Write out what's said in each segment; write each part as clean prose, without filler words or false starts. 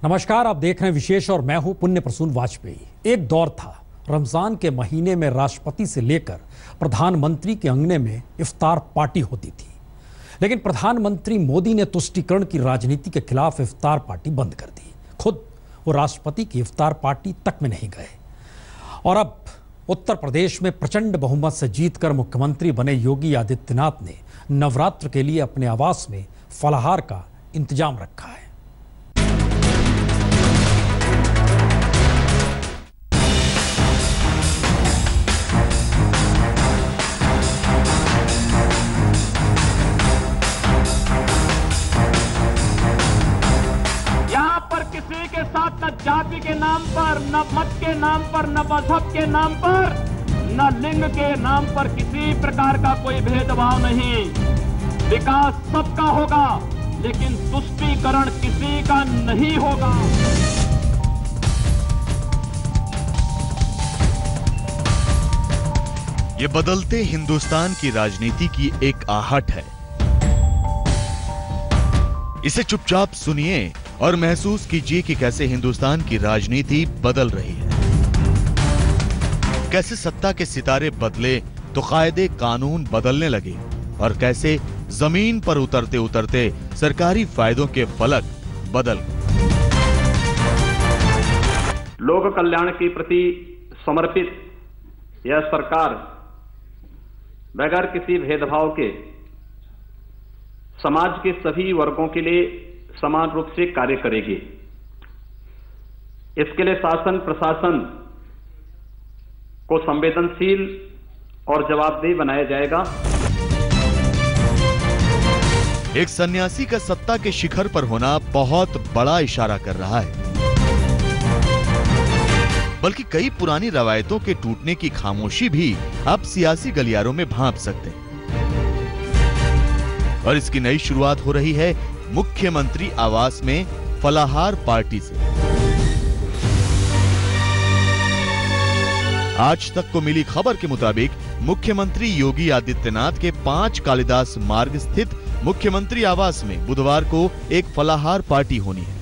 नमस्कार, आप देख रहे हैं विशेष और मैं हूं पुण्य प्रसून वाजपेयी। एक दौर था रमजान के महीने में राष्ट्रपति से लेकर प्रधानमंत्री के अंगने में इफ्तार पार्टी होती थी, लेकिन प्रधानमंत्री मोदी ने तुष्टीकरण की राजनीति के खिलाफ इफ्तार पार्टी बंद कर दी। खुद वो राष्ट्रपति की इफ्तार पार्टी तक में नहीं गए और अब उत्तर प्रदेश में प्रचंड बहुमत से जीतकर मुख्यमंत्री बने योगी आदित्यनाथ ने नवरात्र के लिए अपने आवास में फलाहार का इंतजाम रखा है। न जाति के नाम पर, न मत के नाम पर, न मजहब के नाम पर, न लिंग के नाम पर किसी प्रकार का कोई भेदभाव नहीं। विकास सबका होगा, लेकिन तुष्टीकरण किसी का नहीं होगा। ये बदलते हिंदुस्तान की राजनीति की एक आहट है। इसे चुपचाप सुनिए और महसूस कीजिए कि कैसे हिंदुस्तान की राजनीति बदल रही है। कैसे सत्ता के सितारे बदले तो कायदे कानून बदलने लगे और कैसे जमीन पर उतरते उतरते सरकारी फायदों के फलक बदल गए। लोक कल्याण के प्रति समर्पित यह सरकार बगैर किसी भेदभाव के समाज के सभी वर्गों के लिए समान रूप से कार्य करेगी। इसके लिए शासन प्रशासन को संवेदनशील और जवाबदेह बनाया जाएगा। एक सन्यासी का सत्ता के शिखर पर होना बहुत बड़ा इशारा कर रहा है, बल्कि कई पुरानी रवायतों के टूटने की खामोशी भी अब सियासी गलियारों में भांप सकते हैं। और इसकी नई शुरुआत हो रही है मुख्यमंत्री आवास में फलाहार पार्टी से। आज तक को मिली खबर के मुताबिक मुख्यमंत्री योगी आदित्यनाथ के 5 कालिदास मार्ग स्थित मुख्यमंत्री आवास में बुधवार को एक फलाहार पार्टी होनी है।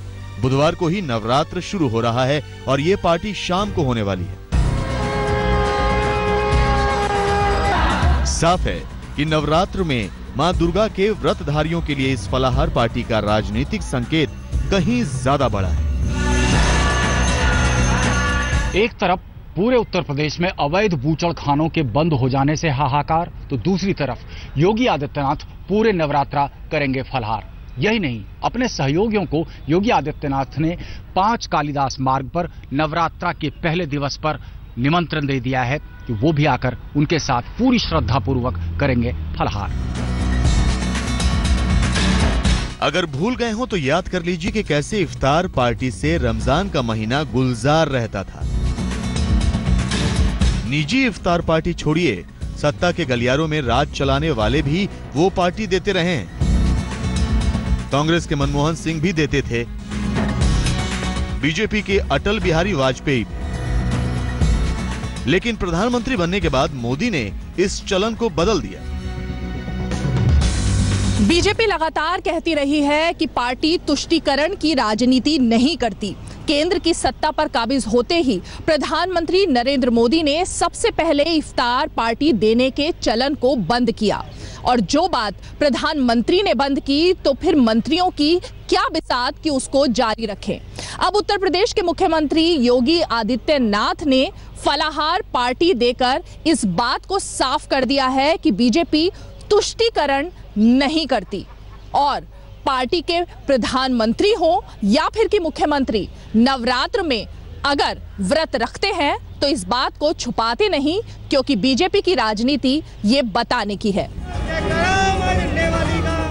बुधवार को ही नवरात्र शुरू हो रहा है और ये पार्टी शाम को होने वाली है। साफ है कि नवरात्र में मां दुर्गा के व्रतधारियों के लिए इस फलाहार पार्टी का राजनीतिक संकेत कहीं ज्यादा बड़ा है। एक तरफ पूरे उत्तर प्रदेश में अवैध बूचड़खानों के बंद हो जाने से हाहाकार, तो दूसरी तरफ योगी आदित्यनाथ पूरे नवरात्रा करेंगे फलाहार। यही नहीं, अपने सहयोगियों को योगी आदित्यनाथ ने 5 कालिदास मार्ग पर नवरात्रा के पहले दिवस पर निमंत्रण दे दिया है कि वो भी आकर उनके साथ पूरी श्रद्धा पूर्वक करेंगे फलाहार। अगर भूल गए हो तो याद कर लीजिए कि कैसे इफ्तार पार्टी से रमजान का महीना गुलजार रहता था। निजी इफ्तार पार्टी छोड़िए, सत्ता के गलियारों में राज चलाने वाले भी वो पार्टी देते रहे हैं। कांग्रेस के मनमोहन सिंह भी देते थे, बीजेपी के अटल बिहारी वाजपेयी भी। लेकिन प्रधानमंत्री बनने के बाद मोदी ने इस चलन को बदल दिया। बीजेपी लगातार कहती रही है कि पार्टी तुष्टीकरण की राजनीति नहीं करती। केंद्र की सत्ता पर काबिज होते ही प्रधानमंत्री नरेंद्र मोदी ने सबसे पहले इफ्तार पार्टी देने के चलन को बंद किया और जो बात प्रधानमंत्री ने बंद की तो फिर मंत्रियों की क्या बिसात कि उसको जारी रखें। अब उत्तर प्रदेश के मुख्यमंत्री योगी आदित्यनाथ ने फलाहार पार्टी देकर इस बात को साफ कर दिया है कि बीजेपी तुष्टीकरण नहीं करती और पार्टी के प्रधानमंत्री हो या फिर कि मुख्यमंत्री नवरात्र में अगर व्रत रखते हैं तो इस बात को छुपाते नहीं, क्योंकि बीजेपी की राजनीति ये बताने की है।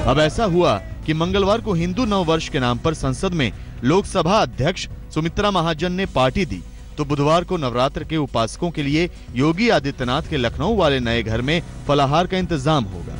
अब ऐसा हुआ कि मंगलवार को हिंदू नव वर्ष के नाम पर संसद में लोकसभा अध्यक्ष सुमित्रा महाजन ने पार्टी दी, तो बुधवार को नवरात्र के उपासकों के लिए योगी आदित्यनाथ के लखनऊ वाले नए घर में फलाहार का इंतजाम होगा।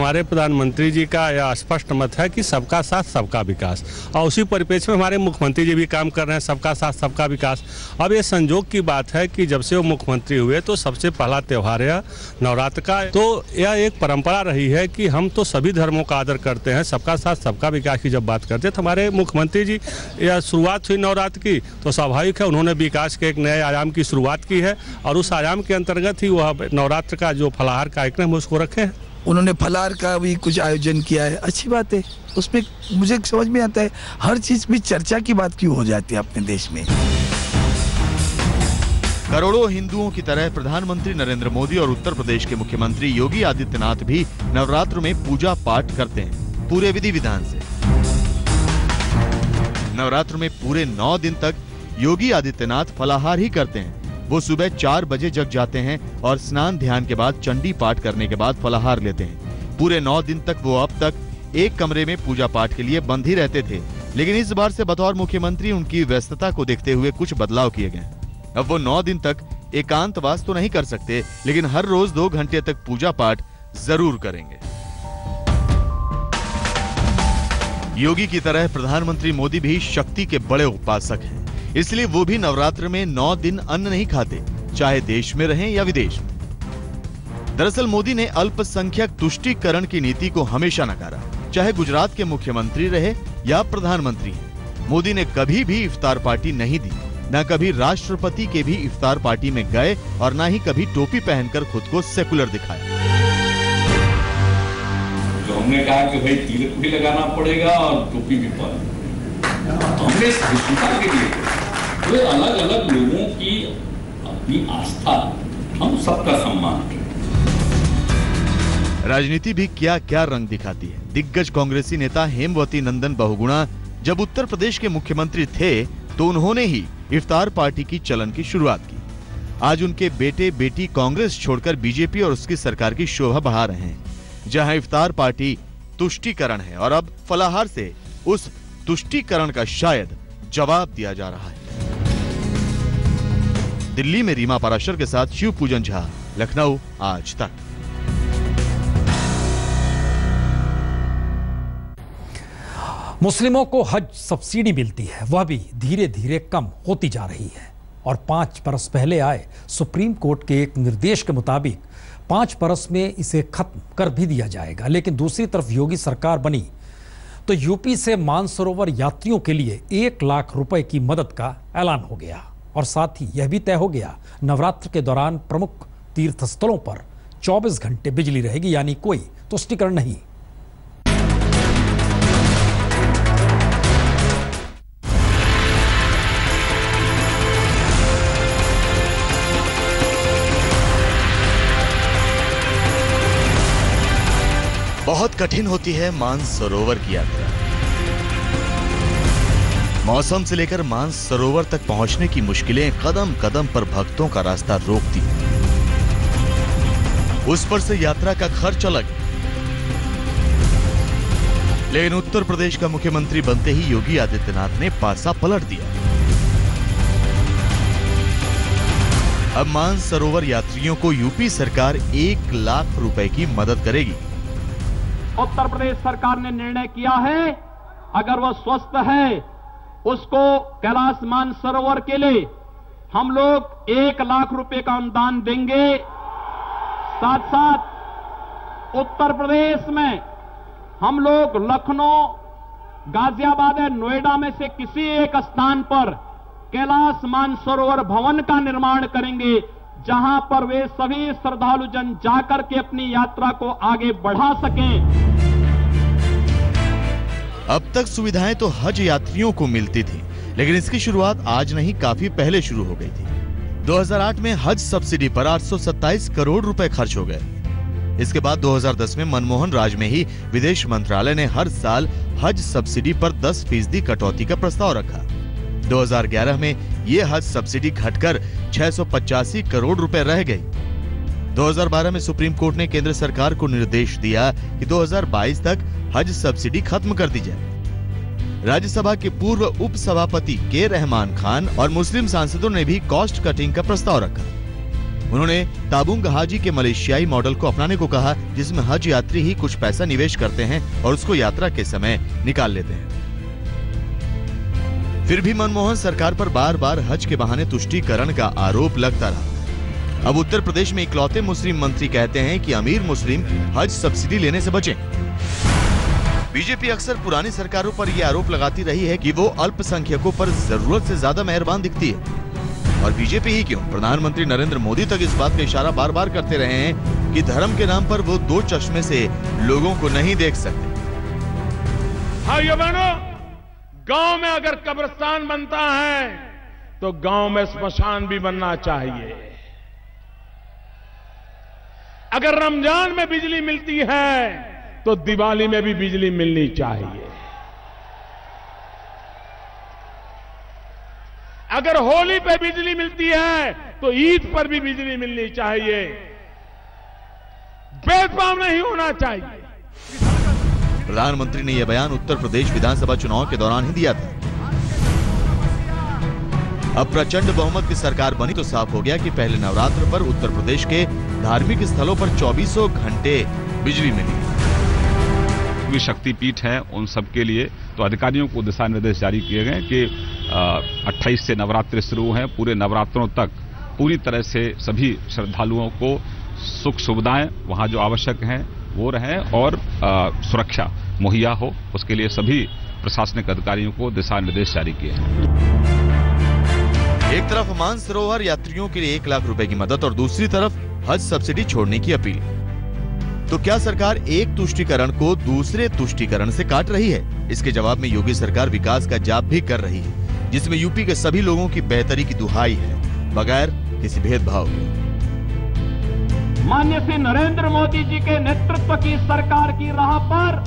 हमारे प्रधानमंत्री जी का यह स्पष्ट मत है कि सबका साथ सबका विकास, और उसी परिप्रेक्ष्य में हमारे मुख्यमंत्री जी भी काम कर रहे हैं, सबका साथ सबका विकास। अब ये संजोग की बात है कि जब से वो मुख्यमंत्री हुए तो सबसे पहला त्यौहार है नवरात्र का। तो यह एक परंपरा रही है कि हम तो सभी धर्मों का आदर करते हैं, सबका साथ सबका विकास की जब बात करते हैं तो हमारे मुख्यमंत्री जी यह शुरुआत हुई नवरात्र की तो स्वाभाविक है उन्होंने विकास के एक नए आयाम की शुरुआत की है, और उस आयाम के अंतर्गत ही वह नवरात्र का जो फलाहार कार्यक्रम है उसको रखे हैं। उन्होंने फलाहार का भी कुछ आयोजन किया है, अच्छी बात है। उसमें मुझे समझ में आता है हर चीज में चर्चा की बात क्यों हो जाती है अपने देश में। करोड़ों हिंदुओं की तरह प्रधानमंत्री नरेंद्र मोदी और उत्तर प्रदेश के मुख्यमंत्री योगी आदित्यनाथ भी नवरात्र में पूजा पाठ करते हैं पूरे विधि विधान से। नवरात्र में पूरे 9 दिन तक योगी आदित्यनाथ फलाहार ही करते हैं। वो सुबह 4 बजे जग जाते हैं और स्नान ध्यान के बाद चंडी पाठ करने के बाद फलाहार लेते हैं। पूरे 9 दिन तक वो अब तक एक कमरे में पूजा पाठ के लिए बंद ही रहते थे, लेकिन इस बार से बतौर मुख्यमंत्री उनकी व्यस्तता को देखते हुए कुछ बदलाव किए गए। अब वो 9 दिन तक एकांतवास तो नहीं कर सकते, लेकिन हर रोज 2 घंटे तक पूजा पाठ जरूर करेंगे। योगी की तरह प्रधानमंत्री मोदी भी शक्ति के बड़े उपासक हैं, इसलिए वो भी नवरात्र में 9 दिन अन्न नहीं खाते, चाहे देश में रहें या विदेश में। दरअसल मोदी ने अल्पसंख्यक तुष्टीकरण की नीति को हमेशा नकारा, चाहे गुजरात के मुख्यमंत्री रहे या प्रधानमंत्री हैं। मोदी ने कभी भी इफ्तार पार्टी नहीं दी, न कभी राष्ट्रपति के भी इफ्तार पार्टी में गए और न ही कभी टोपी पहनकर खुद को सेकुलर दिखाया। तो हमने कहा कि भाई तिलक भी लगाना पड़ेगा और टोपी भी पहनना, तो हमने सहिष्णुता के लिए तो अलग अलग लोगों की अपनी आस्था, हम सबका सम्मान करें। राजनीति भी क्या क्या रंग दिखाती है। दिग्गज कांग्रेसी नेता हेमवती नंदन बहुगुणा जब उत्तर प्रदेश के मुख्यमंत्री थे तो उन्होंने ही इफ्तार पार्टी की चलन की शुरुआत की। आज उनके बेटे बेटी कांग्रेस छोड़कर बीजेपी और उसकी सरकार की शोभा बढ़ा रहे हैं, जहां इफ्तार पार्टी तुष्टीकरण है और अब फलाहार से उस तुष्टीकरण का शायद जवाब दिया जा रहा है। दिल्ली में रीमा पाराशर के साथ शिव पूजन झा, लखनऊ आज तक। मुस्लिमों को हज सब्सिडी मिलती है, वह भी धीरे धीरे कम होती जा रही है और 5 बरस पहले आए सुप्रीम कोर्ट के एक निर्देश के मुताबिक 5 बरस में इसे खत्म कर भी दिया जाएगा। लेकिन दूसरी तरफ योगी सरकार बनी तो यूपी से मानसरोवर यात्रियों के लिए 1 लाख रुपए की मदद का ऐलान हो गया और साथ ही यह भी तय हो गया नवरात्र के दौरान प्रमुख तीर्थ स्थलों पर 24 घंटे बिजली रहेगी, यानी कोई तुष्टीकरण नहीं। बहुत कठिन होती है मानसरोवर की यात्रा। मौसम से लेकर मानसरोवर तक पहुंचने की मुश्किलें कदम कदम पर भक्तों का रास्ता रोकती हैं। उस पर से यात्रा का खर्च अलग। लेकिन उत्तर प्रदेश का मुख्यमंत्री बनते ही योगी आदित्यनाथ ने पासा पलट दिया। अब मानसरोवर यात्रियों को यूपी सरकार 1 लाख रुपए की मदद करेगी। उत्तर प्रदेश सरकार ने निर्णय किया है, अगर वह स्वस्थ है उसको कैलाश मानसरोवर के लिए हम लोग 1 लाख रुपए का अनुदान देंगे। साथ साथ उत्तर प्रदेश में हम लोग लखनऊ, गाजियाबाद या नोएडा में से किसी एक स्थान पर कैलाश मानसरोवर भवन का निर्माण करेंगे, जहां पर वे सभी श्रद्धालु जन जाकर के अपनी यात्रा को आगे बढ़ा सकें। अब तक सुविधाएं तो हज यात्रियों को मिलती थी, लेकिन इसकी शुरुआत आज नहीं काफी पहले शुरू हो गई थी। 2008 में हज सब्सिडी पर 827 करोड़ रुपए खर्च हो गए। इसके बाद 2010 में मनमोहन राज में ही विदेश मंत्रालय ने हर साल हज सब्सिडी पर 10% कटौती का प्रस्ताव रखा। 2011 में ये हज सब्सिडी घटकर 685 करोड़ रुपए रह गई। 2012 में सुप्रीम कोर्ट ने केंद्र सरकार को निर्देश दिया कि 2022 तक हज सब्सिडी खत्म कर दी जाए। राज्यसभा के पूर्व उप सभापति के रहमान खान और मुस्लिम सांसदों ने भी कॉस्ट कटिंग का प्रस्ताव रखा। उन्होंने ताबुंग हाजी के मलेशियाई मॉडल को अपनाने को कहा, जिसमें हज यात्री ही कुछ पैसा निवेश करते हैं और उसको यात्रा के समय निकाल लेते हैं। फिर भी मनमोहन सरकार पर बार बार हज के बहाने तुष्टीकरण का आरोप लगता रहा। अब उत्तर प्रदेश में इकलौते मुस्लिम मंत्री कहते हैं कि अमीर मुस्लिम हज सब्सिडी लेने से बचें। बीजेपी अक्सर पुरानी सरकारों पर यह आरोप लगाती रही है कि वो अल्पसंख्यकों पर जरूरत से ज्यादा मेहरबान दिखती है। और बीजेपी ही क्यों, प्रधानमंत्री नरेंद्र मोदी तक इस बात का इशारा बार बार करते रहे हैं कि धर्म के नाम पर वो दो चश्मे से लोगों को नहीं देख सकते। भाइयों बहनों, गांव में अगर कब्रिस्तान बनता है तो गांव में स्मशान भी बनना चाहिए। अगर रमजान में बिजली मिलती है तो दिवाली में भी बिजली मिलनी चाहिए। अगर होली पे बिजली मिलती है तो ईद पर भी बिजली मिलनी चाहिए। भेदभाव नहीं होना चाहिए। प्रधानमंत्री ने यह बयान उत्तर प्रदेश विधानसभा चुनाव के दौरान ही दिया था। अब प्रचंड बहुमत की सरकार बनी तो साफ हो गया कि पहले नवरात्र पर उत्तर प्रदेश के धार्मिक स्थलों पर 24 घंटे बिजली मिली। भी शक्तिपीठ हैं उन सब के लिए तो अधिकारियों को दिशा निर्देश जारी किए गए कि 28 से नवरात्रि शुरू हैं। पूरे नवरात्रों तक पूरी तरह से सभी श्रद्धालुओं को सुख सुविधाएं वहां जो आवश्यक हैं वो रहें और सुरक्षा मुहैया हो, उसके लिए सभी प्रशासनिक अधिकारियों को दिशा निर्देश जारी किए हैं। एक तरफ मानसरोवर यात्रियों के लिए 1 लाख रुपए की मदद और दूसरी तरफ हज सब्सिडी छोड़ने की अपील। तो क्या सरकार एक तुष्टीकरण को दूसरे तुष्टीकरण से काट रही है? इसके जवाब में योगी सरकार विकास का जाप भी कर रही है, जिसमें यूपी के सभी लोगों की बेहतरी की दुहाई है, बगैर किसी भेदभाव के। माननीय श्री नरेंद्र मोदी जी के नेतृत्व की सरकार की राह पर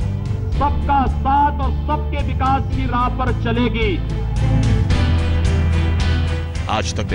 सबका साथ और सबके विकास की राह पर चलेगी। आज तक